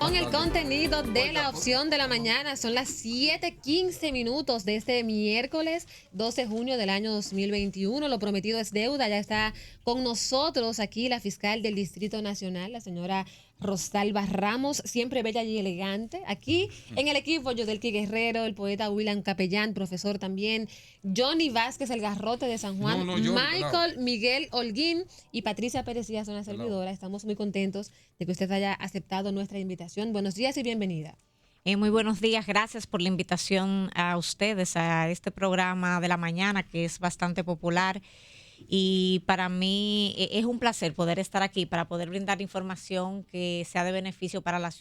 con el contenido de la opción de la mañana. Son las 7:15 de este miércoles 12 de junio del año 2021. Lo prometido es deuda. Ya está con nosotros aquí la fiscal del Distrito Nacional, la señora Rosalba Ramos, siempre bella y elegante. Aquí en el equipo, Yodelki Guerrero, el poeta William Capellán, profesor también, Johnny Vázquez, el garrote de San Juan, Michael Miguel Holguín y Patricia Pérez Díaz, una servidora. Estamos muy contentos de que usted haya aceptado nuestra invitación. Buenos días y bienvenida. Muy buenos días, gracias por la invitación a ustedes a este programa de la mañana que es bastante popular. Y para mí es un placer poder estar aquí para poder brindar información que sea de beneficio para la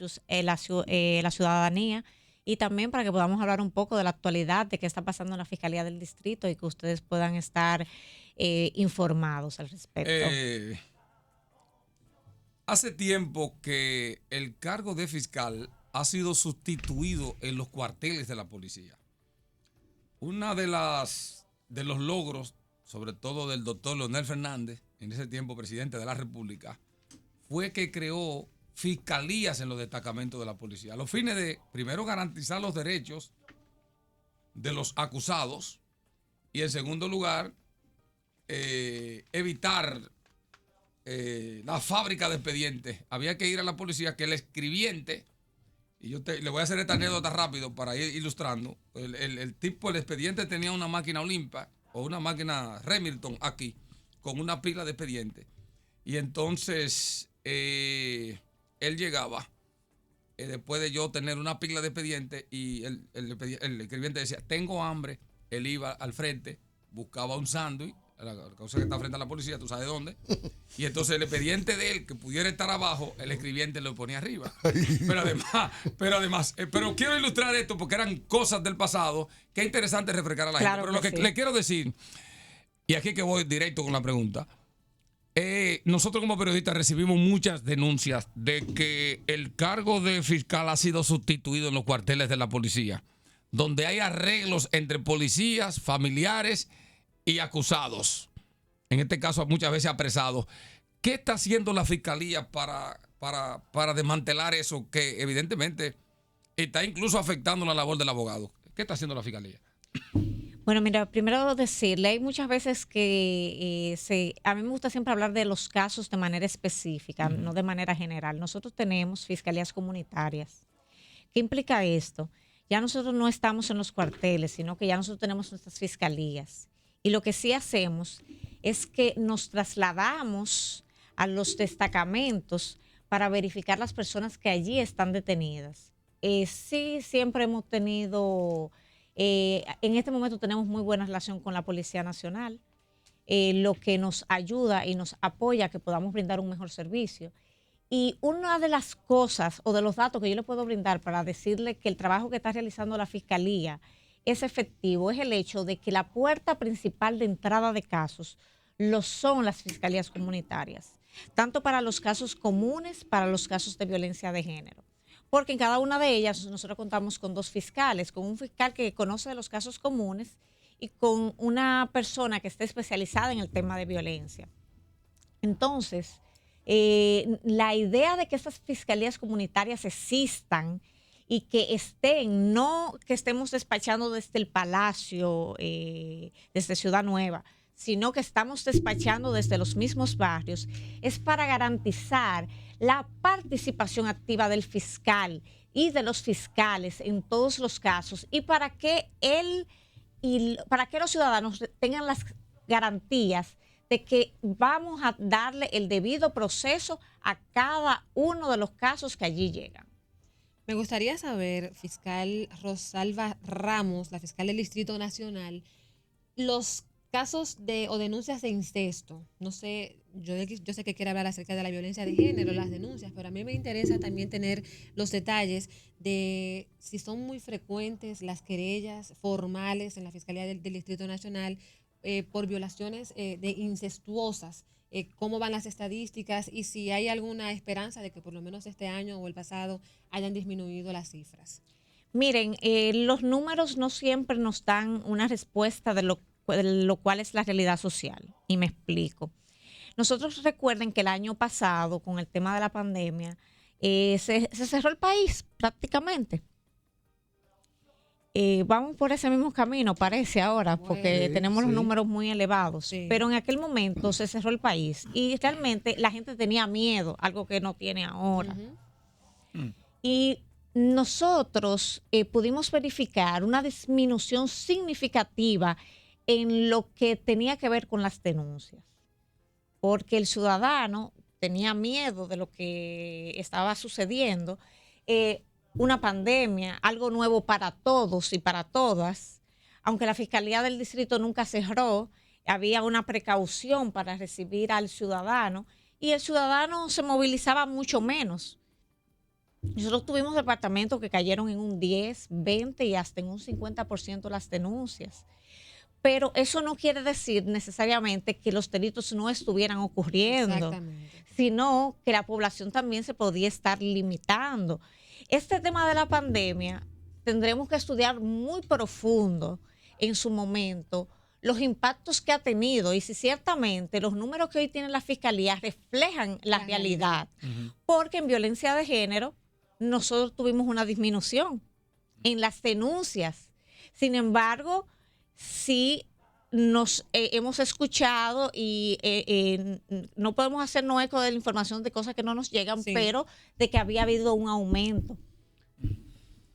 ciudadanía y también para que podamos hablar un poco de la actualidad, de qué está pasando en la Fiscalía del Distrito y que ustedes puedan estar informados al respecto. Hace tiempo que el cargo de fiscal ha sido sustituido en los cuarteles de la policía. Una de los logros, sobre todo del doctor Leonel Fernández, en ese tiempo presidente de la República, fue que creó fiscalías en los destacamentos de la policía, a los fines de, primero, garantizar los derechos de los acusados y, en segundo lugar, evitar la fábrica de expedientes. Había que ir a la policía que el escribiente, y le voy a hacer esta anécdota rápido para ir ilustrando, el expediente tenía una máquina Olimpa o una máquina Remington aquí, con una pila de expedientes. Y entonces él llegaba, después de yo tener una pila de expedientes, y el escribiente decía, tengo hambre. Él iba al frente, buscaba un sándwich, la cosa que está frente a la policía, tú sabes dónde. Y entonces el expediente de él, que pudiera estar abajo, el escribiente lo ponía arriba. Pero quiero ilustrar esto porque eran cosas del pasado que es interesante refrescar a la gente. Pero lo que le quiero decir, y aquí que voy directo con la pregunta, nosotros como periodistas recibimos muchas denuncias de que el cargo de fiscal ha sido sustituido en los cuarteles de la policía, donde hay arreglos entre policías, familiares y acusados, en este caso muchas veces apresados. ¿Qué está haciendo la fiscalía para desmantelar eso que evidentemente está incluso afectando la labor del abogado? ¿Qué está haciendo la fiscalía? Bueno, mira, primero decirle, hay muchas veces que a mí me gusta siempre hablar de los casos de manera específica, no de manera general. Nosotros tenemos fiscalías comunitarias. ¿Qué implica esto? Ya nosotros no estamos en los cuarteles, sino que ya nosotros tenemos nuestras fiscalías. Y lo que sí hacemos es que nos trasladamos a los destacamentos para verificar las personas que allí están detenidas. Sí, siempre hemos tenido, en este momento tenemos muy buena relación con la Policía Nacional, lo que nos ayuda y nos apoya a que podamos brindar un mejor servicio. Y una de las cosas o de los datos que yo le puedo brindar para decirle que el trabajo que está realizando la Fiscalía es efectivo, es el hecho de que la puerta principal de entrada de casos lo son las fiscalías comunitarias, tanto para los casos comunes, para los casos de violencia de género. Porque en cada una de ellas nosotros contamos con dos fiscales, con un fiscal que conoce de los casos comunes y con una persona que esté especializada en el tema de violencia. Entonces, la idea de que esas fiscalías comunitarias existan y que estén, no que estemos despachando desde el Palacio, desde Ciudad Nueva, sino que estamos despachando desde los mismos barrios, es para garantizar la participación activa del fiscal y de los fiscales en todos los casos y para que los ciudadanos tengan las garantías de que vamos a darle el debido proceso a cada uno de los casos que allí llegan. Me gustaría saber, fiscal Rosalba Ramos, la fiscal del Distrito Nacional, los casos o denuncias de incesto. No sé, yo sé que quiere hablar acerca de la violencia de género, las denuncias, pero a mí me interesa también tener los detalles de si son muy frecuentes las querellas formales en la Fiscalía del Distrito Nacional por violaciones de incestuosas. Cómo van las estadísticas y si hay alguna esperanza de que por lo menos este año o el pasado hayan disminuido las cifras. Miren, los números no siempre nos dan una respuesta de lo cual es la realidad social. Y me explico. Nosotros recuerden que el año pasado, con el tema de la pandemia, se cerró el país prácticamente. Vamos por ese mismo camino, parece ahora, porque Sí, tenemos los sí. números muy elevados. Sí. Pero en aquel momento se cerró el país y realmente la gente tenía miedo, algo que no tiene ahora. Ujú. Y nosotros pudimos verificar una disminución significativa en lo que tenía que ver con las denuncias, porque el ciudadano tenía miedo de lo que estaba sucediendo, una pandemia, algo nuevo para todos y para todas. Aunque la Fiscalía del Distrito nunca cerró, había una precaución para recibir al ciudadano y el ciudadano se movilizaba mucho menos. Nosotros tuvimos departamentos que cayeron en un 10, 20 y hasta en un 50% las denuncias. Pero eso no quiere decir necesariamente que los delitos no estuvieran ocurriendo, Exactamente. sino que la población también se podía estar limitando. Este tema de la pandemia tendremos que estudiar muy profundo en su momento los impactos que ha tenido y si ciertamente los números que hoy tiene la Fiscalía reflejan la realidad. Porque en violencia de género nosotros tuvimos una disminución en las denuncias. Sin embargo, sí nos hemos escuchado y no podemos hacernos eco de la información de cosas que no nos llegan, Sí. pero de que había habido un aumento.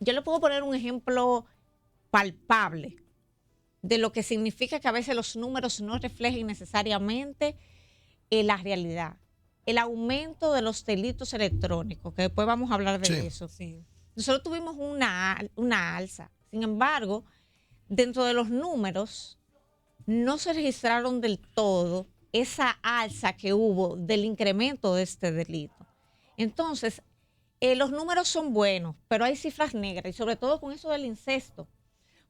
Yo le puedo poner un ejemplo palpable de lo que significa que a veces los números no reflejen necesariamente la realidad. El aumento de los delitos electrónicos, que después vamos a hablar de Sí. eso. Sí. Nosotros tuvimos una alza. Sin embargo, dentro de los números, no se registraron del todo esa alza que hubo del incremento de este delito. Entonces, los números son buenos, pero hay cifras negras, y sobre todo con eso del incesto.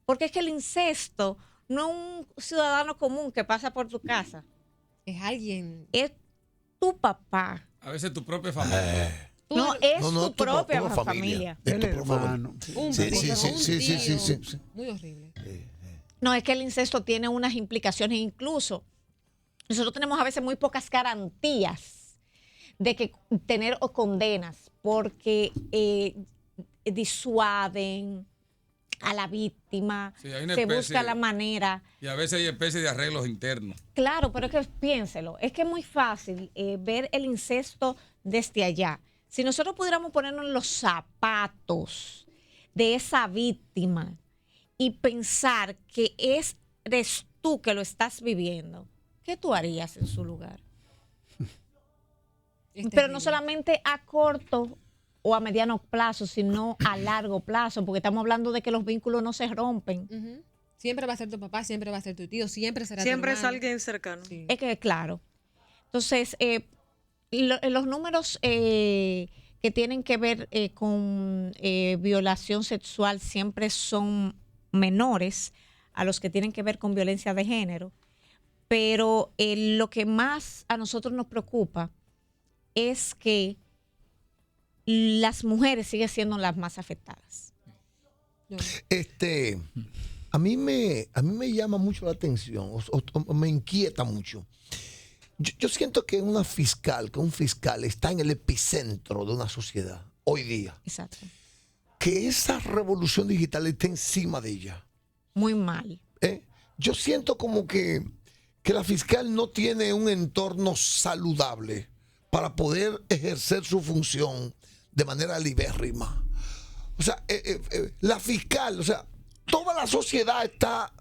Porque es que el incesto no es un ciudadano común que pasa por tu casa, Es alguien. es tu papá. A veces tu propia familia. Tú- No, es No, no, tu propia como familia. Es El tu propia hermano. un Sí, primo, sí, sí, un sí, sí, sí, tío. sí, sí. Muy horrible. No, es que el incesto tiene unas implicaciones, incluso nosotros tenemos a veces muy pocas garantías de que tener o condenas, porque disuaden a la víctima, Sí, hay una se especie- busca la manera. Y a veces hay especies de arreglos internos. Claro, pero es que piénselo, es que es muy fácil ver el incesto desde allá. Si nosotros pudiéramos ponernos en los zapatos de esa víctima y pensar que eres tú que lo estás viviendo, ¿qué tú harías en su lugar? Es Pero no terrible. solamente a corto o a mediano plazo, sino a largo plazo, porque estamos hablando de que los vínculos no se rompen. Ujú. Siempre va a ser tu papá, siempre va a ser tu tío, siempre será Siempre tu es hermano. alguien cercano. Sí. Es que, claro. Entonces, los números que tienen que ver con violación sexual siempre son menores a los que tienen que ver con violencia de género, pero lo que más a nosotros nos preocupa es que las mujeres siguen siendo las más afectadas. No. A mí me llama mucho la atención, o me inquieta mucho. Yo siento que un fiscal está en el epicentro de una sociedad hoy día. Exacto. Que esa revolución digital está encima de ella. Muy mal. Yo siento como que la fiscal no tiene un entorno saludable para poder ejercer su función de manera libérrima. O sea, la fiscal, o sea, toda la sociedad está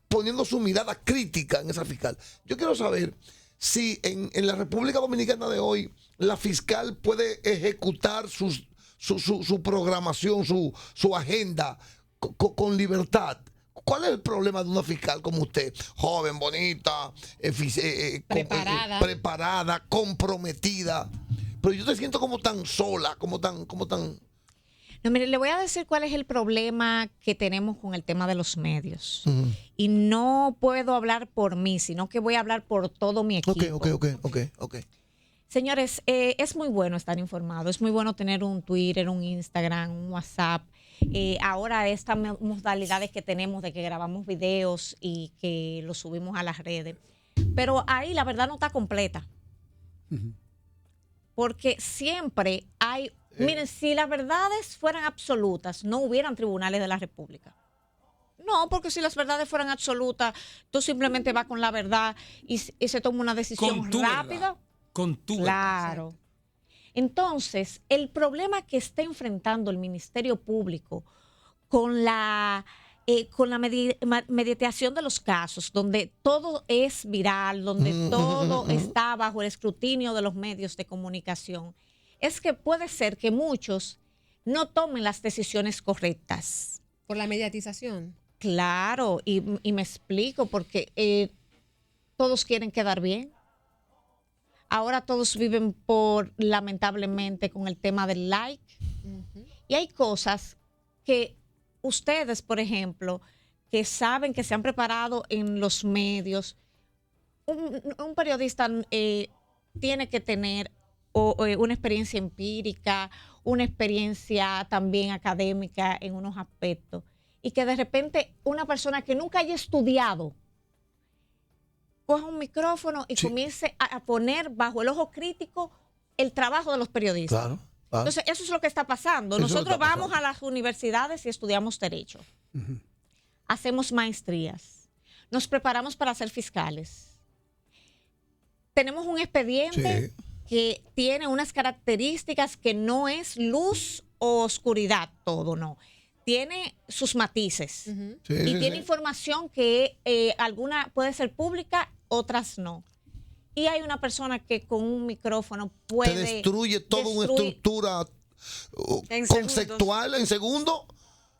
poniendo su mirada crítica en esa fiscal. Yo quiero saber si en la República Dominicana de hoy la fiscal puede ejecutar su programación, su agenda con libertad. ¿Cuál es el problema de una fiscal como usted? Joven, bonita, preparada, comprometida. Pero yo te siento como tan sola, como tan... No, mire, le voy a decir cuál es el problema que tenemos con el tema de los medios. Ujú. Y no puedo hablar por mí, sino que voy a hablar por todo mi equipo. Ok. Señores, es muy bueno estar informado, es muy bueno tener un Twitter, un Instagram, un WhatsApp. Ahora estas modalidades que tenemos de que grabamos videos y que los subimos a las redes. Pero ahí la verdad no está completa. Porque siempre hay Miren, si las verdades fueran absolutas, no hubieran tribunales de la República. No, porque si las verdades fueran absolutas, tú simplemente vas con la verdad y se toma una decisión Con tu rápida. verdad. Con tu verdad. Claro. Entonces, el problema que está enfrentando el Ministerio Público con la mediatización de los casos, donde todo es viral, donde todo está bajo el escrutinio de los medios de comunicación, es que puede ser que muchos no tomen las decisiones correctas. Por la mediatización. Claro, y me explico, porque todos quieren quedar bien. Ahora todos viven lamentablemente, con el tema del like. Y hay cosas que ustedes, por ejemplo, que saben que se han preparado en los medios, un periodista tiene que tener una experiencia empírica, una experiencia también académica en unos aspectos, y que de repente una persona que nunca haya estudiado coja un micrófono y comience a poner bajo el ojo crítico el trabajo de los periodistas. Claro. Entonces, eso es lo que está pasando. Nosotros vamos a las universidades y estudiamos Derecho. Hacemos maestrías. Nos preparamos para ser fiscales. Tenemos un expediente que tiene unas características que no es luz o oscuridad todo, no. Tiene sus matices. Y tiene información que alguna puede ser pública, otras no. Y hay una persona que con un micrófono puede... Te destruye toda una estructura conceptual en segundo.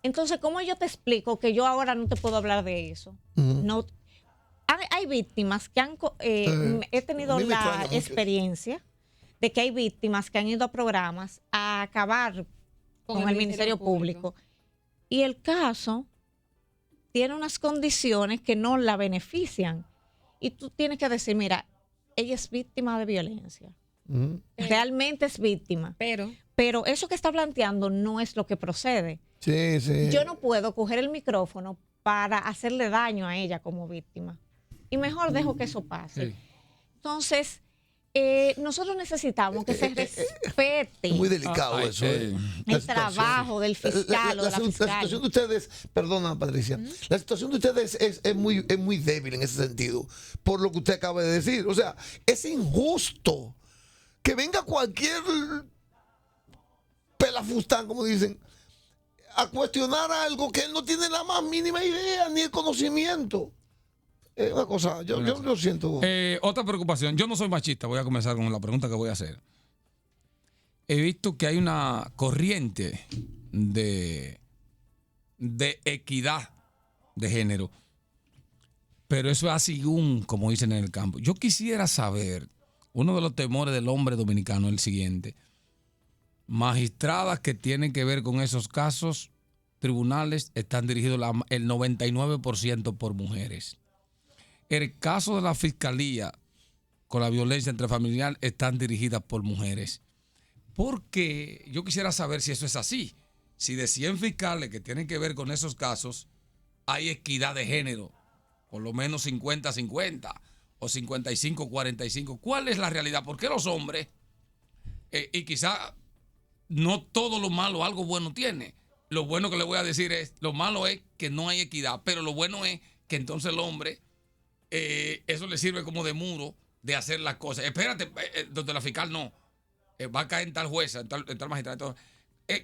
Entonces, ¿cómo yo te explico que yo ahora no te puedo hablar de eso? No, hay víctimas que han... he tenido la experiencia de que hay víctimas que han ido a programas a acabar con el Ministerio Público. Y el caso tiene unas condiciones que no la benefician. Y tú tienes que decir, mira, ella es víctima de violencia. Realmente es víctima. Pero eso que está planteando no es lo que procede. Yo no puedo coger el micrófono para hacerle daño a ella como víctima. Y mejor dejo que eso pase. Entonces, nosotros necesitamos que se respete. Muy delicado eso. El trabajo del fiscal o de la fiscal. La situación de ustedes, perdona Patricia, la situación de ustedes es muy débil en ese sentido, por lo que usted acaba de decir. O sea, es injusto que venga cualquier pelafustán, como dicen, a cuestionar algo que él no tiene la más mínima idea ni el conocimiento. Es una cosa, yo lo siento. Otra preocupación, yo no soy machista, voy a comenzar con la pregunta que voy a hacer. He visto que hay una corriente de equidad de género, pero eso es así, como dicen en el campo. Yo quisiera saber, uno de los temores del hombre dominicano es el siguiente: magistradas que tienen que ver con esos casos, tribunales, están dirigidos el 99% por mujeres. El caso de la fiscalía con la violencia intrafamiliar están dirigidas por mujeres. Porque yo quisiera saber si eso es así. Si de 100 fiscales que tienen que ver con esos casos hay equidad de género, por lo menos 50-50 o 55-45. ¿Cuál es la realidad? ¿Por qué los hombres, y quizá no todo lo malo algo bueno tiene? Lo bueno que le voy a decir es, lo malo es que no hay equidad, pero lo bueno es que entonces el hombre... eso le sirve como de muro de hacer las cosas. Espérate, donde la fiscal no. Va a caer en tal jueza, en tal magistrado.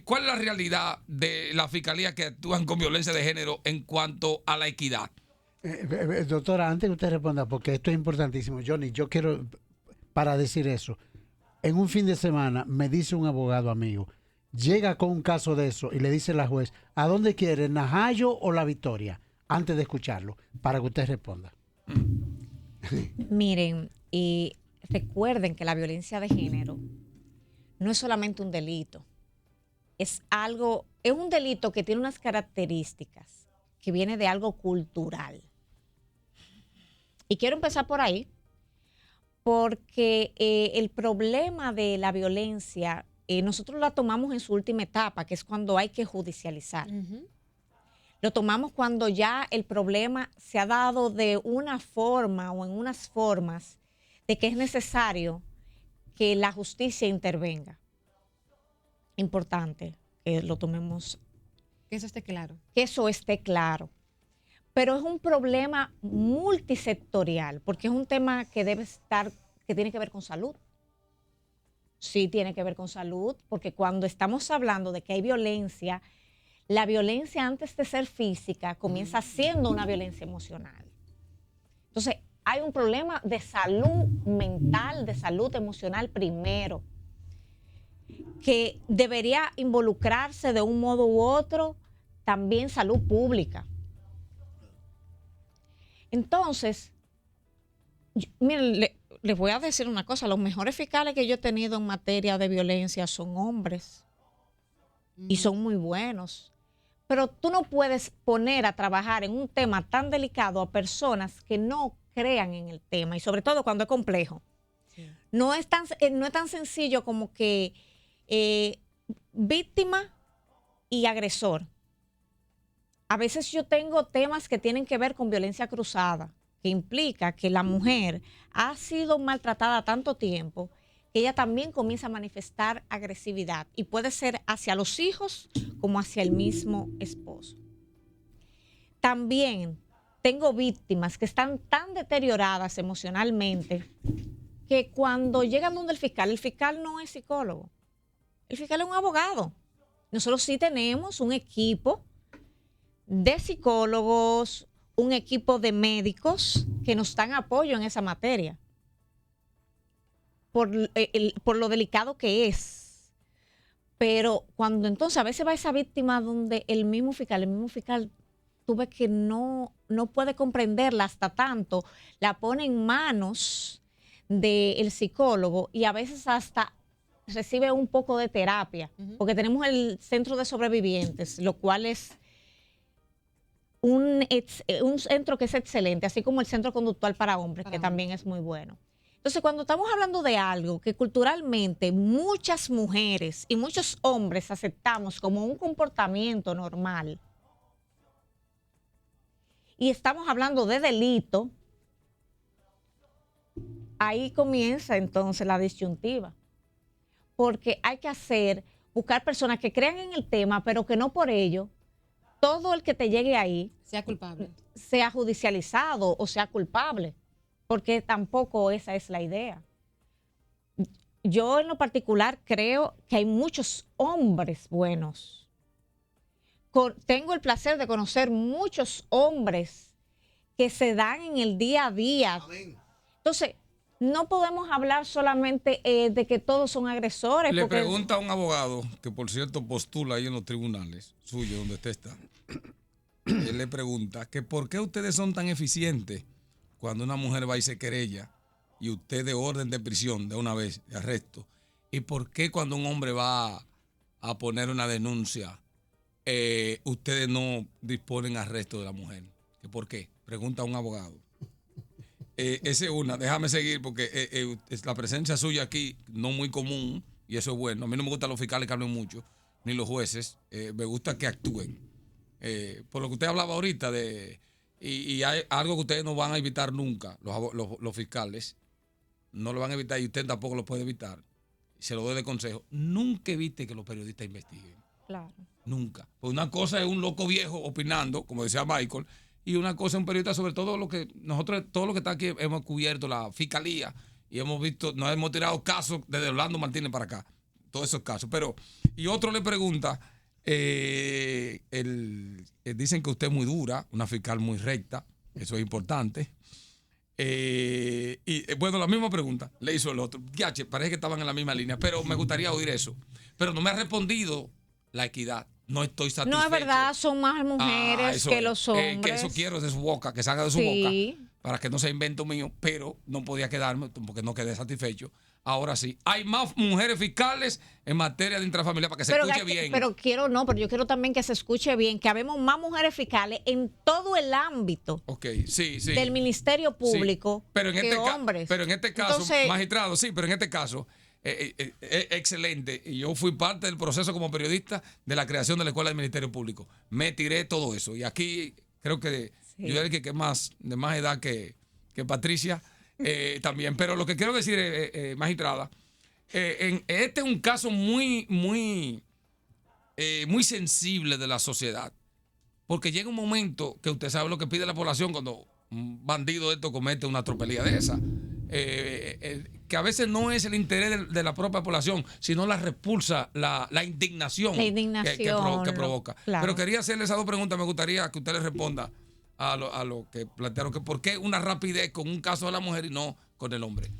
¿Cuál es la realidad de la fiscalía que actúan con violencia de género en cuanto a la equidad? Doctora, antes que usted responda, porque esto es importantísimo, Johnny, yo quiero, para decir eso, en un fin de semana me dice un abogado amigo, llega con un caso de eso y le dice la juez, ¿a dónde quiere, Najayo o La Victoria? Antes de escucharlo, para que usted responda. Miren, y recuerden que la violencia de género no es solamente un delito, es un delito que tiene unas características que viene de algo cultural. Y quiero empezar por ahí, porque el problema de la violencia, nosotros la tomamos en su última etapa, que es cuando hay que judicializar. Lo tomamos cuando ya el problema se ha dado de una forma o en unas formas de que es necesario que la justicia intervenga. Importante que lo tomemos, Que eso esté claro. que eso esté claro. Pero es un problema multisectorial, porque es un tema que que tiene que ver con salud. Sí tiene que ver con salud, porque cuando estamos hablando de que hay violencia, la violencia antes de ser física comienza siendo una violencia emocional. Entonces, hay un problema de salud mental, de salud emocional primero, que debería involucrarse de un modo u otro también salud pública. Entonces, miren, les voy a decir una cosa, los mejores fiscales que yo he tenido en materia de violencia son hombres y son muy buenos. Pero tú no puedes poner a trabajar en un tema tan delicado a personas que no crean en el tema y sobre todo cuando es complejo. Sí. No es tan sencillo como que víctima y agresor. A veces yo tengo temas que tienen que ver con violencia cruzada, que implica que la mujer ha sido maltratada tanto tiempo que ella también comienza a manifestar agresividad y puede ser hacia los hijos como hacia el mismo esposo. También tengo víctimas que están tan deterioradas emocionalmente que cuando llegan donde el fiscal no es psicólogo, el fiscal es un abogado. Nosotros sí tenemos un equipo de psicólogos, un equipo de médicos que nos dan apoyo en esa materia, por lo delicado que es. Pero cuando entonces a veces va esa víctima donde el mismo fiscal, tú ves que no puede comprenderla hasta tanto, la pone en manos del psicólogo y a veces hasta recibe un poco de terapia, porque tenemos el centro de sobrevivientes, lo cual es un centro que es excelente, así como el centro conductual para hombres, que también es muy bueno. Entonces, cuando estamos hablando de algo que culturalmente muchas mujeres y muchos hombres aceptamos como un comportamiento normal, y estamos hablando de delito, ahí comienza entonces la disyuntiva. Porque hay que buscar personas que crean en el tema, pero que no por ello todo el que te llegue ahí sea culpable, sea judicializado o sea culpable, porque tampoco esa es la idea. Yo en lo particular creo que hay muchos hombres buenos. Tengo el placer de conocer muchos hombres que se dan en el día a día. Amén. Entonces, no podemos hablar solamente de que todos son agresores. Le pregunta a un abogado, que por cierto postula ahí en los tribunales suyos donde usted está. Él le pregunta que por qué ustedes son tan eficientes cuando una mujer va y se querella y usted de orden de prisión de una vez, de arresto. ¿Y por qué cuando un hombre va a poner una denuncia, ustedes no disponen arresto de la mujer? ¿Que por qué? Pregunta a un abogado. Esa es una, déjame seguir porque la presencia suya aquí no muy común y eso es bueno. A mí no me gustan los fiscales que hablen mucho, ni los jueces, me gusta que actúen. Por lo que usted hablaba ahorita y hay algo que ustedes no van a evitar nunca, los fiscales no lo van a evitar y usted tampoco lo puede evitar. Se lo doy de consejo, nunca evite que los periodistas investiguen. Claro. Nunca. Pues una cosa es un loco viejo opinando, como decía Michael, y una cosa es un periodista, sobre todo lo que nosotros, todo lo que está aquí, hemos cubierto la fiscalía y hemos visto, nos hemos tirado casos desde Orlando Martínez para acá, todos esos casos. Pero, y otro le pregunta, dicen que usted es muy dura, una fiscal muy recta, eso es importante. Bueno, la misma pregunta le hizo el otro. Ya, parece que estaban en la misma línea, pero me gustaría oír eso. Pero no me ha respondido la equidad. No estoy satisfecho. No es verdad, son más mujeres que los hombres. Que eso quiero de su boca, que salga de su boca, para que no sea invento mío, pero no podía quedarme porque no quedé satisfecho. Ahora sí, hay más mujeres fiscales en materia de intrafamiliar para que se escuche bien. Pero yo quiero también que se escuche bien, que habemos más mujeres fiscales en todo el ámbito del Ministerio Público que hombres. Pero en este caso, entonces, magistrado, pero en este caso, excelente. Y yo fui parte del proceso como periodista de la creación de la Escuela del Ministerio Público. Me tiré todo eso. Y aquí creo que yo era el que más de más edad que Patricia. También, pero lo que quiero decir, magistrada, este es un caso muy sensible de la sociedad. Porque llega un momento que usted sabe lo que pide la población cuando un bandido de esto comete una tropelía de esa. Que a veces no es el interés de la propia población, sino la repulsa, la indignación, que provoca. Claro. Pero quería hacerle esas dos preguntas. Me gustaría que usted le responda a lo que plantearon, que por qué una rapidez con un caso de la mujer y no con el hombre.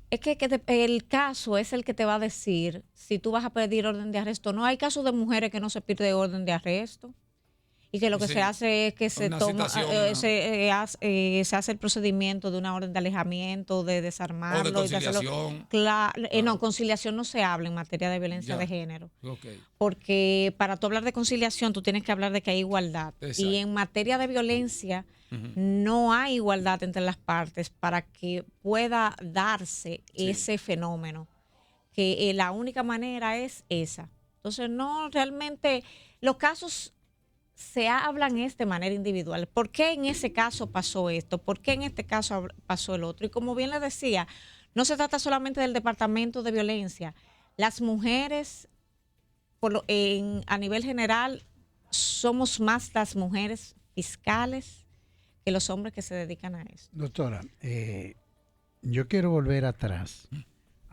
Es que el caso es el que te va a decir si tú vas a pedir orden de arresto. No hay casos de mujeres que no se pide orden de arresto. Y que lo que se hace es que se toma, se hace el procedimiento de una orden de alejamiento, de desarmarlo. O de conciliación. No, conciliación no se habla en materia de violencia de género. Okay. Porque para tú hablar de conciliación, tú tienes que hablar de que hay igualdad. Exacto. Y en materia de violencia, no hay igualdad entre las partes para que pueda darse ese fenómeno. Que la única manera es esa. Entonces, no, realmente, los casos se hablan de manera individual. ¿Por qué en ese caso pasó esto? ¿Por qué en este caso pasó el otro? Y como bien le decía, no se trata solamente del Departamento de Violencia. Las mujeres, a nivel general, somos más las mujeres fiscales que los hombres que se dedican a eso. Doctora, yo quiero volver atrás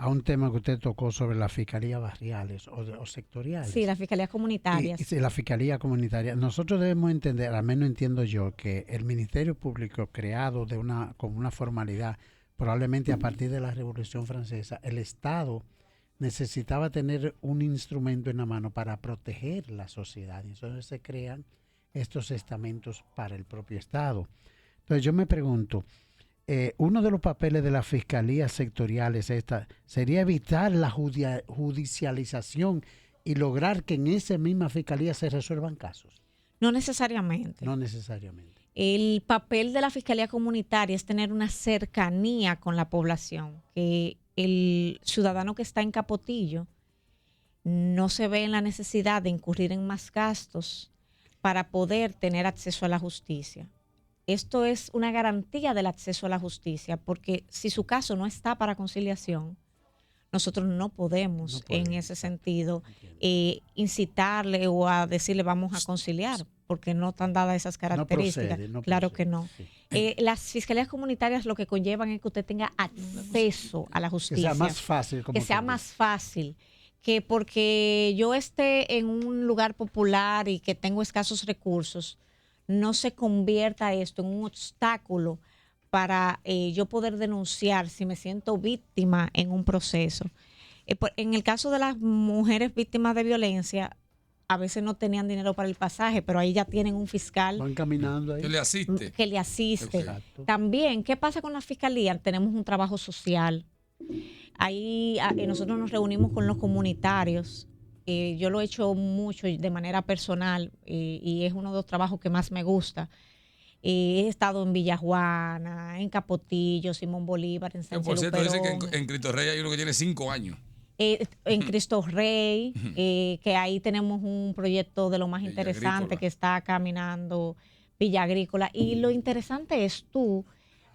a un tema que usted tocó sobre las fiscalías barriales o sectoriales. Sí, las fiscalías comunitarias. Sí, la fiscalía comunitaria. Nosotros debemos entender, al menos entiendo yo, que el Ministerio Público creado como una formalidad, probablemente a partir de la Revolución Francesa, el Estado necesitaba tener un instrumento en la mano para proteger la sociedad. Y entonces se crean estos estamentos para el propio Estado. Entonces yo me pregunto, uno de los papeles de las fiscalías sectoriales sería evitar la judicialización y lograr que en esa misma fiscalía se resuelvan casos. No necesariamente. No necesariamente. El papel de la fiscalía comunitaria es tener una cercanía con la población, que el ciudadano que está en Capotillo no se ve en la necesidad de incurrir en más gastos para poder tener acceso a la justicia. Esto es una garantía del acceso a la justicia, porque si su caso no está para conciliación, nosotros no podemos en ese sentido incitarle o a decirle vamos a conciliar, porque no están dadas esas características. Claro que no. Sí. Las fiscalías comunitarias lo que conllevan es que usted tenga acceso a la justicia. Que sea más fácil. Que sea más fácil. Que porque yo esté en un lugar popular y que tengo escasos recursos, no se convierta esto en un obstáculo para yo poder denunciar si me siento víctima en un proceso. En el caso de las mujeres víctimas de violencia, a veces no tenían dinero para el pasaje, pero ahí ya tienen un fiscal. Van caminando ahí. Que le asiste. Exacto. También, ¿qué pasa con la fiscalía? Tenemos un trabajo social. Ahí nosotros nos reunimos con los comunitarios. Yo lo he hecho mucho de manera personal y es uno de los trabajos que más me gusta. He estado en Villajuana, en Capotillo, Simón Bolívar, en San Por cierto, dice Luperón. que en Cristo Rey hay uno que tiene 5 años. En Cristo Rey, que ahí tenemos un proyecto de lo más Villa interesante Agrícola. que está caminando Villa Agrícola. Y lo interesante es tú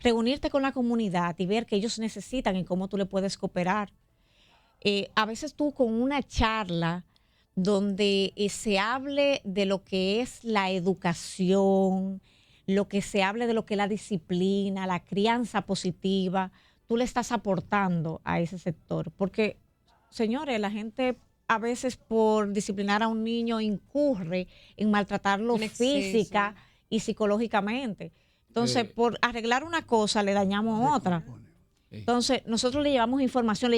reunirte con la comunidad y ver qué ellos necesitan y cómo tú le puedes cooperar. A veces tú con una charla donde se hable de lo que es la educación, lo que se hable de lo que es la disciplina, la crianza positiva, tú le estás aportando a ese sector. Porque, señores, la gente a veces por disciplinar a un niño incurre en maltratarlo física y psicológicamente. Entonces, por arreglar una cosa le dañamos otra. Entonces, nosotros le llevamos información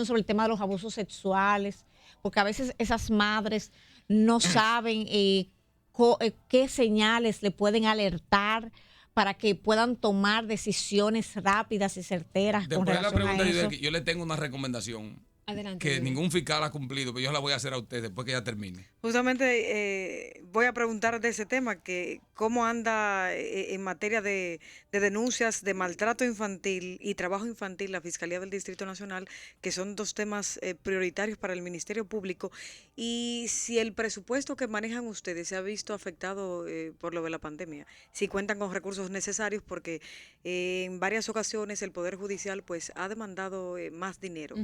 sobre el tema de los abusos sexuales, porque a veces esas madres no saben qué señales le pueden alertar para que puedan tomar decisiones rápidas y certeras con Después de la relación pregunta, a eso. yo le tengo una recomendación. Adelante. Que ningún fiscal ha cumplido, pero yo la voy a hacer a usted después que ya termine. Justamente voy a preguntar de ese tema, que cómo anda en materia de denuncias de maltrato infantil y trabajo infantil la Fiscalía del Distrito Nacional, que son dos temas prioritarios para el Ministerio Público, y si el presupuesto que manejan ustedes se ha visto afectado por lo de la pandemia, si cuentan con recursos necesarios, porque en varias ocasiones el Poder Judicial pues ha demandado más dinero.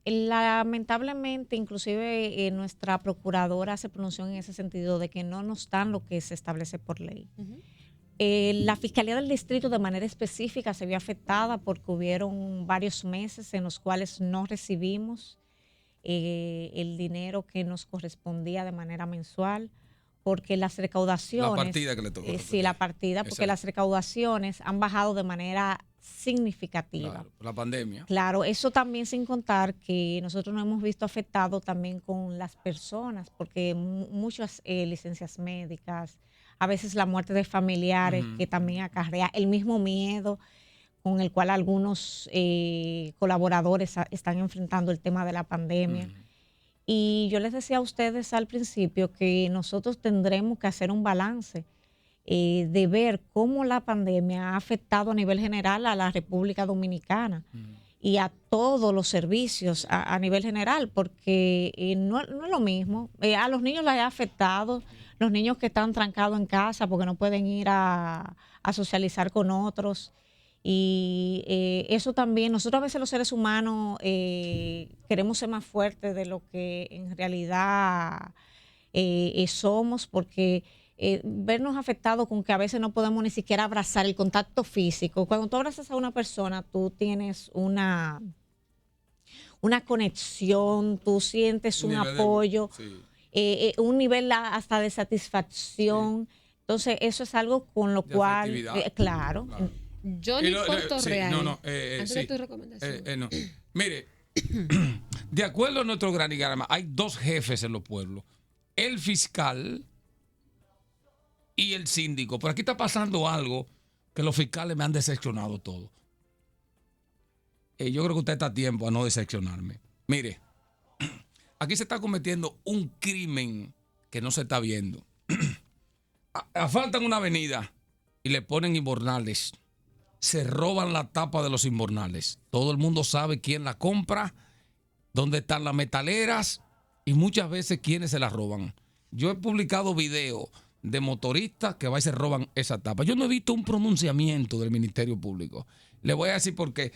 Lamentablemente, inclusive nuestra procuradora se pronunció en ese sentido de que no nos dan lo que se establece por ley. Ujú. La Fiscalía del Distrito de manera específica se vio afectada porque hubieron varios meses en los cuales no recibimos el dinero que nos correspondía de manera mensual, porque las recaudaciones... La partida que le tocó. sí, la partida, porque Exacto. las recaudaciones han bajado de manera significativa. Claro, la pandemia. Claro, eso también sin contar que nosotros nos hemos visto afectados también con las personas, porque muchas licencias médicas, a veces la muerte de familiares, Ujú. que también acarrea el mismo miedo con el cual algunos colaboradores están enfrentando el tema de la pandemia. Ujú. Y yo les decía a ustedes al principio que nosotros tendremos que hacer un balance de ver cómo la pandemia ha afectado a nivel general a la República Dominicana y a todos los servicios a nivel general, porque no es lo mismo. A los niños les ha afectado, los niños que están trancados en casa porque no pueden ir a socializar con otros. Y eso también, nosotros a veces los seres humanos queremos ser más fuertes de lo que en realidad somos, porque vernos afectados con que a veces no podemos ni siquiera abrazar el contacto físico. Cuando tú abrazas a una persona, tú tienes una conexión, tú sientes un nivel de- apoyo, sí. un nivel hasta de satisfacción. Entonces, eso es algo con lo De cual, afectividad. claro. Claro. Johnny Y Puerto sí, Real. antes de tu recomendación. no. Mire, de acuerdo a nuestro organigrama, hay dos jefes en los pueblos: el fiscal y el síndico. Pero aquí está pasando algo que los fiscales me han decepcionado todo. Yo creo que usted está a tiempo a no decepcionarme. Mire, aquí se está cometiendo un crimen que no se está viendo. Asfaltan una avenida y le ponen inbornales. Se roban la tapa de los inbornales. Todo el mundo sabe quién la compra, dónde están las metaleras y muchas veces quiénes se las roban. Yo he publicado videos de motoristas que van y se roban esa tapa. Yo no he visto un pronunciamiento del Ministerio Público. Le voy a decir por qué.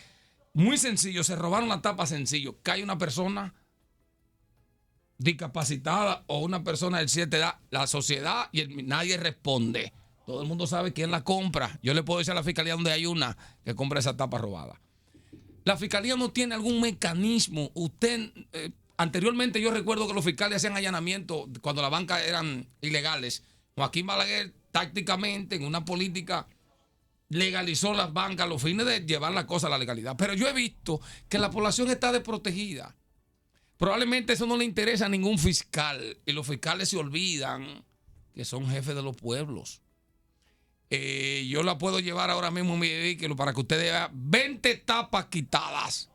Muy sencillo, se robaron la tapa sencillo. Cae una persona discapacitada o una persona del 7 edad, la sociedad y nadie responde. Todo el mundo sabe quién la compra. Yo le puedo decir a la fiscalía donde hay una que compra esa tapa robada. La fiscalía no tiene algún mecanismo. Usted, anteriormente yo recuerdo que los fiscales hacían allanamientos cuando las bancas eran ilegales. Joaquín Balaguer tácticamente en una política legalizó las bancas a los fines de llevar la cosa a la legalidad. Pero yo he visto que la población está desprotegida. Probablemente eso no le interesa a ningún fiscal y los fiscales se olvidan que son jefes de los pueblos. Yo la puedo llevar ahora mismo en mi vehículo para que usted vea 20 tapas quitadas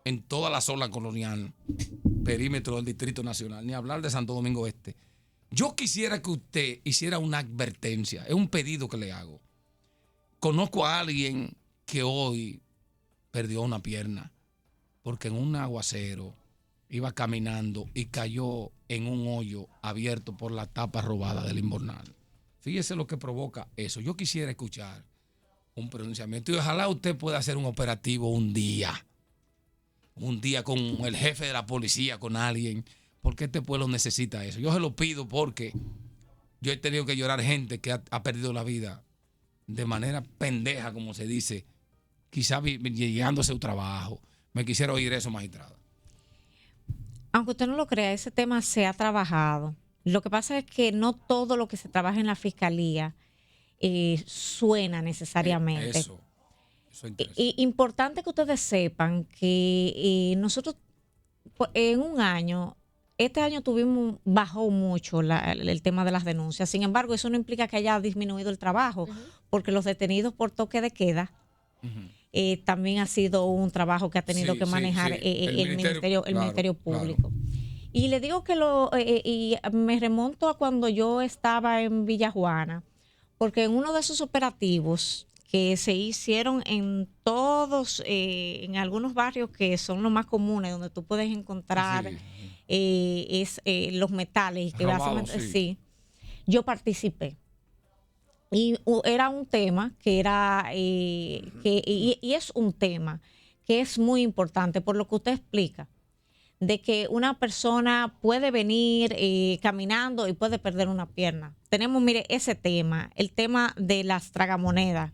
en toda la zona colonial, perímetro del Distrito Nacional, ni hablar de Santo Domingo Este. Yo quisiera que usted hiciera una advertencia, es un pedido que le hago. Conozco a alguien que hoy perdió una pierna porque en un aguacero iba caminando y cayó en un hoyo abierto por la tapa robada del inbornal. Fíjese lo que provoca eso. Yo quisiera escuchar un pronunciamiento y ojalá usted pueda hacer un operativo un día con el jefe de la policía, con alguien, porque este pueblo necesita eso. Yo se lo pido porque yo he tenido que llorar gente que ha perdido la vida de manera pendeja, como se dice, quizás llegándose a su trabajo. Me quisiera oír eso, magistrada. Aunque usted no lo crea, ese tema se ha trabajado. Lo que pasa es que no todo lo que se trabaja en la fiscalía suena necesariamente. Eso interesa. Importante que ustedes sepan que nosotros en un año, este año bajó mucho el tema de las denuncias. Sin embargo, eso no implica que haya disminuido el trabajo, porque los detenidos por toque de queda también ha sido un trabajo que ha tenido que manejar el Ministerio Público. Claro. Y le digo que y me remonto a cuando yo estaba en Villajuana, porque en uno de esos operativos que se hicieron en todos, en algunos barrios que son los más comunes, donde tú puedes encontrar los metales. Que sí, yo participé. Y era un tema que era, y es un tema que es muy importante por lo que usted explica. de que una persona puede venir caminando y puede perder una pierna. Tenemos, mire, ese tema, el tema de las tragamonedas,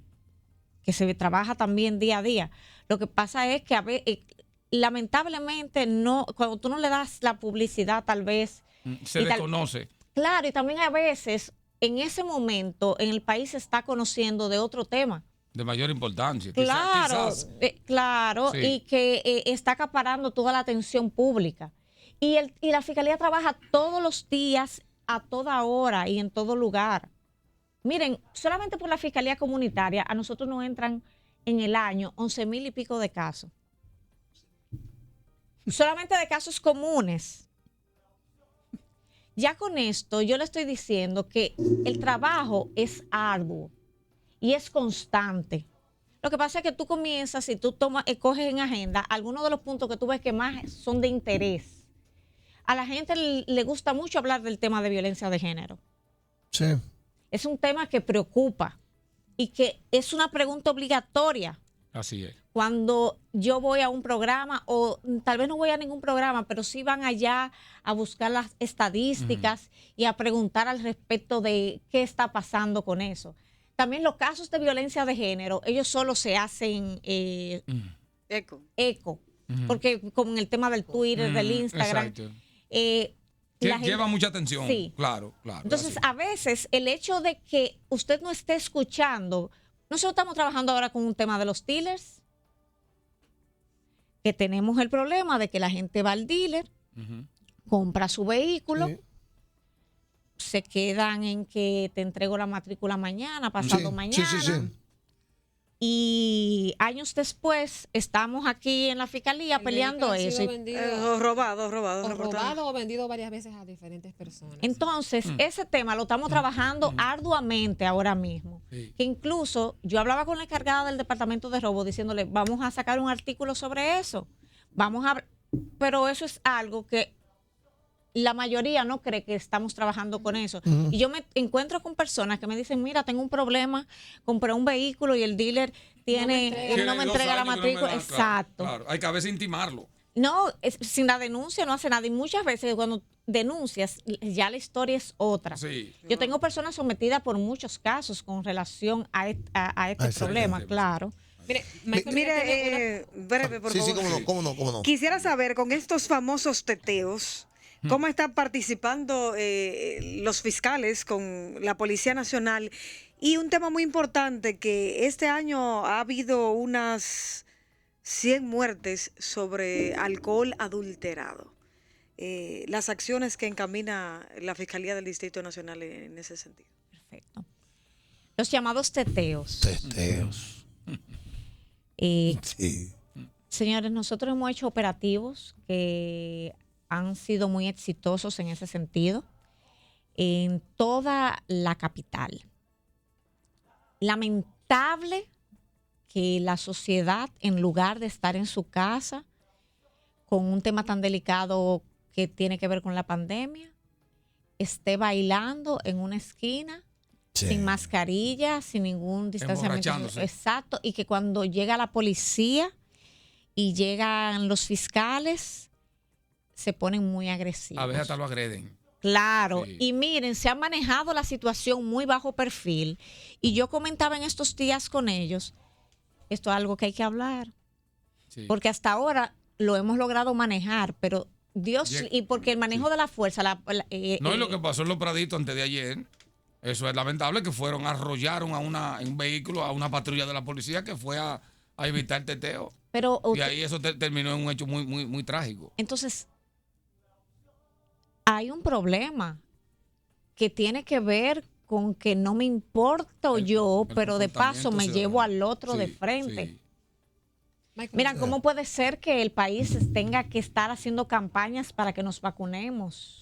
que se trabaja también día a día. Lo que pasa es que lamentablemente no, cuando tú no le das la publicidad tal vez... Se desconoce. Claro, y también a veces en ese momento en el país se está conociendo de otro tema. De mayor importancia. Claro, Quizás. claro, Sí. y que está acaparando toda la atención pública. Y la Fiscalía trabaja todos los días, a toda hora y en todo lugar. Miren, solamente por la Fiscalía Comunitaria a nosotros nos entran en el año 11,000 y pico de casos. Solamente de casos comunes. Ya con esto yo le estoy diciendo que el trabajo es arduo y es constante. Lo que pasa es que tú comienzas, si tú coges en agenda algunos de los puntos que tú ves que más son de interés. A la gente le gusta mucho hablar del tema de violencia de género. Sí. Es un tema que preocupa y que es una pregunta obligatoria. Así es. Cuando yo voy a un programa, o tal vez no voy a ningún programa, pero sí van allá a buscar las estadísticas y a preguntar al respecto de qué está pasando con eso. También los casos de violencia de género, ellos solo se hacen Eco. eco, porque como en el tema del Twitter, del Instagram, Exacto. la gente- Lleva mucha atención. Sí. Claro. Entonces, así. a veces el hecho de que usted no esté escuchando, nosotros estamos trabajando ahora con un tema de los dealers, que tenemos el problema de que la gente va al dealer, Ujú. compra su vehículo, Sí. se quedan en que te entrego la matrícula mañana, pasado Sí, mañana. sí, sí, sí. Y años después estamos aquí en la fiscalía El peleando vehículo ha sido eso. vendido, Robado, o reportado. robado o vendido varias veces a diferentes personas. Entonces, ese tema lo estamos trabajando arduamente ahora mismo. Sí. Que incluso yo hablaba con la encargada del departamento de robo diciéndole, vamos a sacar un artículo sobre eso. Pero eso es algo que la mayoría no cree que estamos trabajando con eso. Y yo me encuentro con personas que me dicen, mira, tengo un problema, compré un vehículo y el dealer no me Tiene 2 entrega la años que no me matrícula. da, Exacto. Claro. Hay que a veces intimarlo. No, sin la denuncia no hace nada. Y muchas veces cuando denuncias, ya la historia es otra. Sí. Yo tengo personas sometidas por muchos casos con relación a este ese problema, tema. claro. Mire, Michael, mira, tiene Mire, breve, por Sí, sí, favor. cómo no. Quisiera saber, con estos famosos teteos, ¿cómo están participando los fiscales con la Policía Nacional? Y un tema muy importante, que este año ha habido unas 100 muertes sobre alcohol adulterado. Las acciones que encamina la Fiscalía del Distrito Nacional en ese sentido. Perfecto. Los llamados teteos. Testeos. Sí. Señores, nosotros hemos hecho operativos que han sido muy exitosos en ese sentido en toda la capital. Lamentable que la sociedad, en lugar de estar en su casa con un tema tan delicado que tiene que ver con la pandemia, esté bailando en una esquina Sí. sin mascarilla, sin ningún distanciamiento. Emborrachándose. Exacto, y que cuando llega la policía y llegan los fiscales, se ponen muy agresivos. A veces hasta lo agreden. Claro, Sí. y miren, se ha manejado la situación muy bajo perfil. Y yo comentaba en estos días con ellos, esto es algo que hay que hablar, Sí. porque hasta ahora lo hemos logrado manejar, pero Dios, y porque el manejo de la fuerza... No, y lo que pasó en Los Praditos antes de ayer, eso es lamentable, que arrollaron en un vehículo a una patrulla de la policía que fue a evitar teteo. pero Y ahí eso terminó en un hecho muy, muy, muy trágico. entonces, hay un problema que tiene que ver con que no me importo yo, El pero de paso me comportamiento llevo ciudadano. al otro de Sí, frente. sí. Michael, Mira, ¿cómo puede ser que el país tenga que estar haciendo campañas para que nos vacunemos?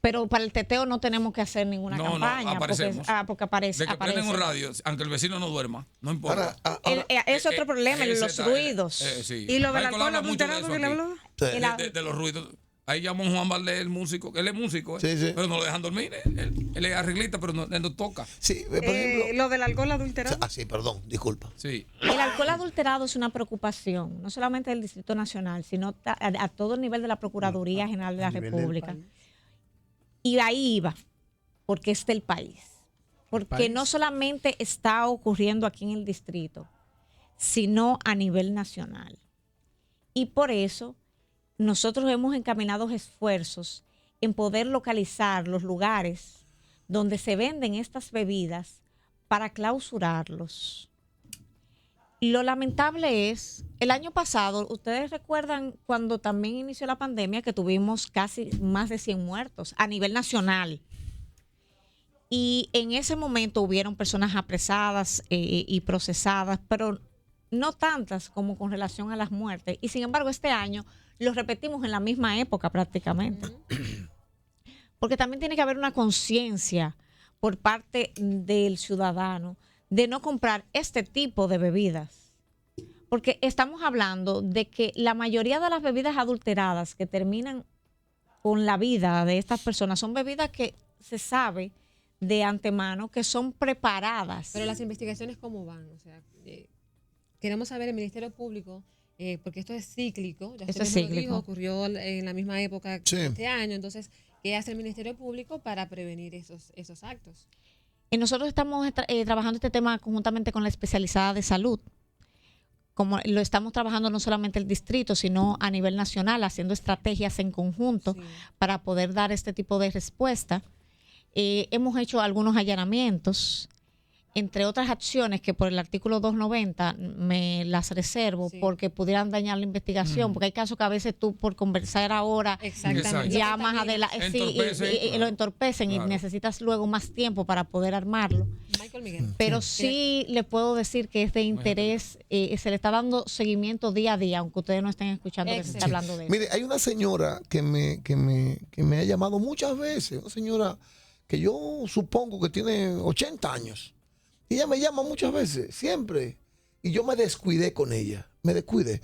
Pero para el teteo no tenemos que hacer ninguna No, no, campaña. aparecemos. Porque aparece. De que prenden un aparece. radio, aunque el vecino no duerma, no importa. Ahora, Es otro problema, Ese los está- ruidos. sí. ¿Y lo del Michael alcohol habla mucho de adulterado eso que le aquí. habló? sí. el- De los ruidos. Ahí llamó Juan Valdés, el músico, él es músico, Sí, sí. pero no lo dejan dormir. Él es arreglista, pero él no toca. Sí, por ejemplo. Lo del alcohol adulterado. Sí, perdón, disculpa. Sí. El alcohol adulterado es una preocupación, no solamente del Distrito Nacional, sino a todo el nivel de la Procuraduría General de la A nivel del República. país. Y ahí iba, porque es del país. Porque país. no solamente está ocurriendo aquí en el distrito, sino a nivel nacional. Y por eso nosotros hemos encaminado esfuerzos en poder localizar los lugares donde se venden estas bebidas para clausurarlos. Lo lamentable es, el año pasado, ustedes recuerdan cuando también inició la pandemia que tuvimos casi más de 100 muertos a nivel nacional. Y en ese momento hubieron personas apresadas y procesadas, pero no tantas como con relación a las muertes. Y sin embargo, este año lo repetimos en la misma época prácticamente. Porque también tiene que haber una conciencia por parte del ciudadano de no comprar este tipo de bebidas. Porque estamos hablando de que la mayoría de las bebidas adulteradas que terminan con la vida de estas personas son bebidas que se sabe de antemano que son preparadas. Pero las investigaciones, ¿cómo van? O sea, queremos saber el Ministerio Público, porque esto es cíclico, ya Esto usted es mismo lo cíclico. dijo, ocurrió en la misma época Sí. que este año, entonces, ¿qué hace el Ministerio Público para prevenir esos actos? Y nosotros estamos trabajando este tema conjuntamente con la especializada de salud. Como lo estamos trabajando no solamente el distrito, sino a nivel nacional, haciendo estrategias en conjunto Sí. para poder dar este tipo de respuesta. Hemos hecho algunos allanamientos, entre otras acciones que por el artículo 290 me las reservo Sí. porque pudieran dañar la investigación, porque hay casos que a veces tú por conversar ahora Exactamente. ya más adelante Entorpecen. lo entorpecen Claro. y necesitas luego más tiempo para poder armarlo. Michael Miguel. Pero sí le puedo decir que es de interés, se le está dando seguimiento día a día, aunque ustedes no estén escuchando que se está Excelente. hablando de eso. Mire, hay una señora que me ha llamado muchas veces, una señora que yo supongo que tiene 80 años. Y ella me llama muchas veces, siempre. Y yo me descuidé con ella, me descuidé.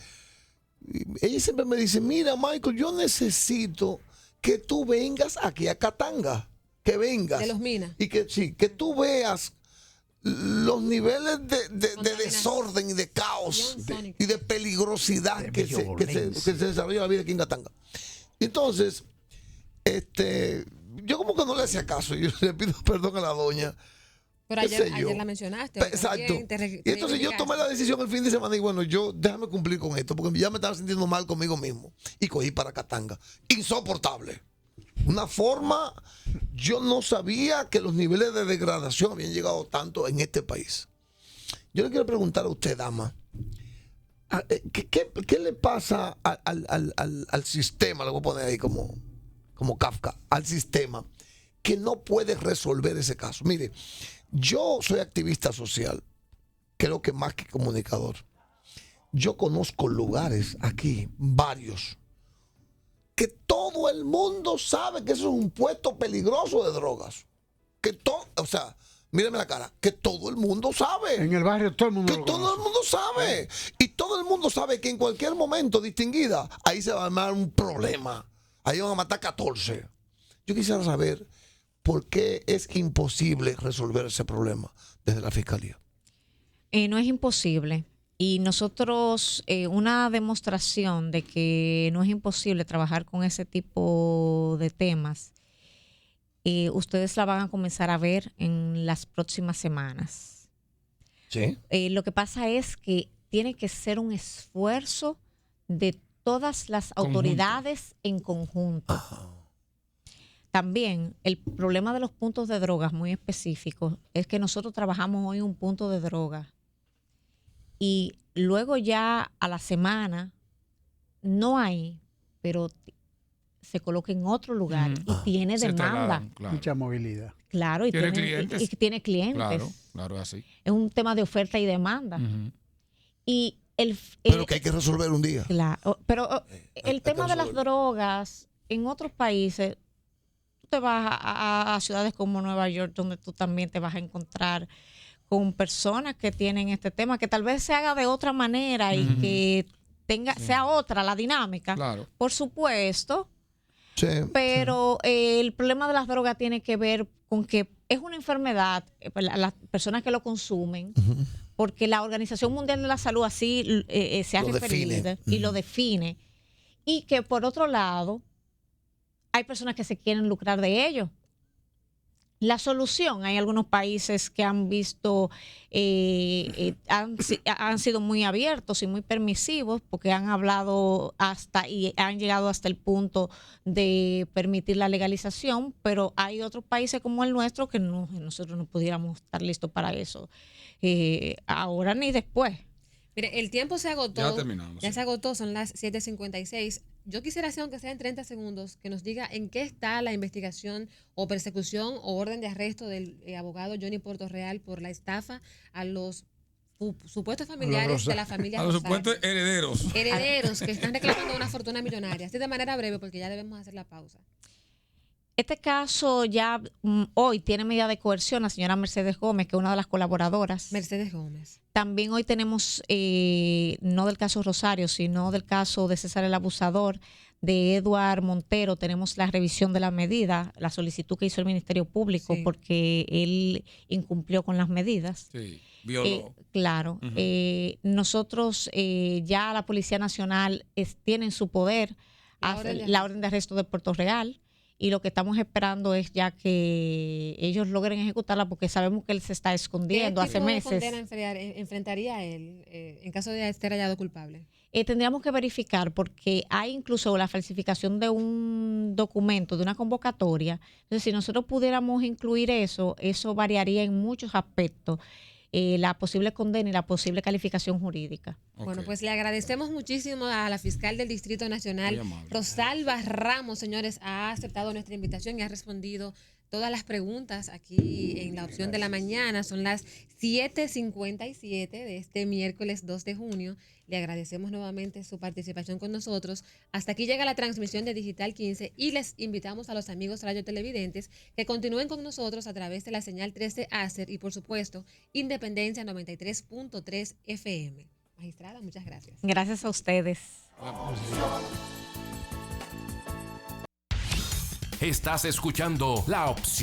Y ella siempre me dice, mira Michael, yo necesito que tú vengas aquí a Katanga, que vengas. De los Minas. Y que sí, que tú veas los niveles de Contaminación. desorden y de caos Sónico. y de peligrosidad De que se violencia. desarrolla la vida aquí en Katanga. Entonces, yo como que no le hacía caso, yo le pido perdón a la doña. Pero qué ayer, sé yo. ayer la mencionaste. hoy Exacto. también, Y entonces yo tomé la decisión el fin de semana y bueno, yo déjame cumplir con esto, porque ya me estaba sintiendo mal conmigo mismo. Y cogí para Katanga. Insoportable. Una forma, yo no sabía que los niveles de degradación habían llegado tanto en este país. Yo le quiero preguntar a usted, dama, ¿qué le pasa al sistema? Le voy a poner ahí como Kafka, al sistema, que no puede resolver ese caso. Mire, yo soy activista social, creo que más que comunicador. Yo conozco lugares aquí, varios, que todo el mundo sabe que eso es un puesto peligroso de drogas. O sea, míreme la cara, que todo el mundo sabe. En el barrio todo el mundo Que lo todo el conoce. mundo sabe. Y todo el mundo sabe que en cualquier momento, distinguida, ahí se va a armar un problema. Ahí van a matar 14. Yo quisiera saber por qué es imposible resolver ese problema desde la fiscalía. No es imposible. Y nosotros, una demostración de que no es imposible trabajar con ese tipo de temas, ustedes la van a comenzar a ver en las próximas semanas. ¿Sí? Lo que pasa es que tiene que ser un esfuerzo de todas las autoridades en conjunto. También el problema de los puntos de drogas muy específicos es que nosotros trabajamos hoy un punto de droga y luego ya a la semana no hay, pero se coloca en otro lugar y tiene Se demanda. trasladan, claro. Mucha movilidad. Claro, y Tiene tiene clientes. y tiene clientes. Claro, es así. Es un tema de oferta y demanda. Ujú. Y Pero que hay que resolver un día. Claro, pero hay el que tema de las resolverlo. drogas en otros países, tú te vas a ciudades como Nueva York, donde tú también te vas a encontrar con personas que tienen este tema, que tal vez se haga de otra manera y que sea otra la dinámica. Claro. Por supuesto, Sí, pero el problema de las drogas tiene que ver con que es una enfermedad para las personas que lo consumen, porque la Organización Mundial de la Salud así se ha Lo referido define. y lo define, y que por otro lado hay personas que se quieren lucrar de ello. La solución, hay algunos países que han visto, han sido muy abiertos y muy permisivos porque han hablado y han llegado hasta el punto de permitir la legalización, pero hay otros países como el nuestro que nosotros no pudiéramos estar listos para eso, ahora ni después. Mire, el tiempo se agotó. Ya terminamos, Ya sí. se agotó, son las 7:56. Yo quisiera hacer, aunque sea en 30 segundos, que nos diga en qué está la investigación o persecución o orden de arresto del abogado Johnny Portorreal por la estafa a los supuestos familiares de la familia A los Rosario. supuestos herederos. Herederos que están reclamando una fortuna millonaria. Así de manera breve, porque ya debemos hacer la pausa. Este caso ya hoy tiene medida de coerción la señora Mercedes Gómez, que es una de las colaboradoras. Mercedes Gómez. También hoy tenemos, no del caso Rosario, sino del caso de César el Abusador, de Eduard Montero, tenemos la revisión de la medida, la solicitud que hizo el Ministerio Público, Sí. porque él incumplió con las medidas. Sí, violó. Claro. Nosotros, ya la Policía Nacional tiene en su poder la orden de arresto de Puerto Real. Y lo que estamos esperando es ya que ellos logren ejecutarla, porque sabemos que él se está escondiendo hace meses. ¿Qué tipo de condena enfrentaría él en caso de ser hallado culpable? Tendríamos que verificar, porque hay incluso la falsificación de un documento, de una convocatoria. Entonces, si nosotros pudiéramos incluir eso variaría en muchos aspectos. La posible condena y la posible calificación jurídica. Bueno, Ok. pues le agradecemos muchísimo a la fiscal del Distrito Nacional, Muy amable. Rosalba Ramos, señores, ha aceptado nuestra invitación y ha respondido todas las preguntas aquí en la opción de la mañana. Son las 7:57 de este miércoles 2 de junio. Le agradecemos nuevamente su participación con nosotros. Hasta aquí llega la transmisión de Digital 15 y les invitamos a los amigos radiotelevidentes que continúen con nosotros a través de la señal 13 ACER y, por supuesto, Independencia 93.3 FM. Magistrada, muchas gracias. Gracias a ustedes. Estás escuchando La Opción.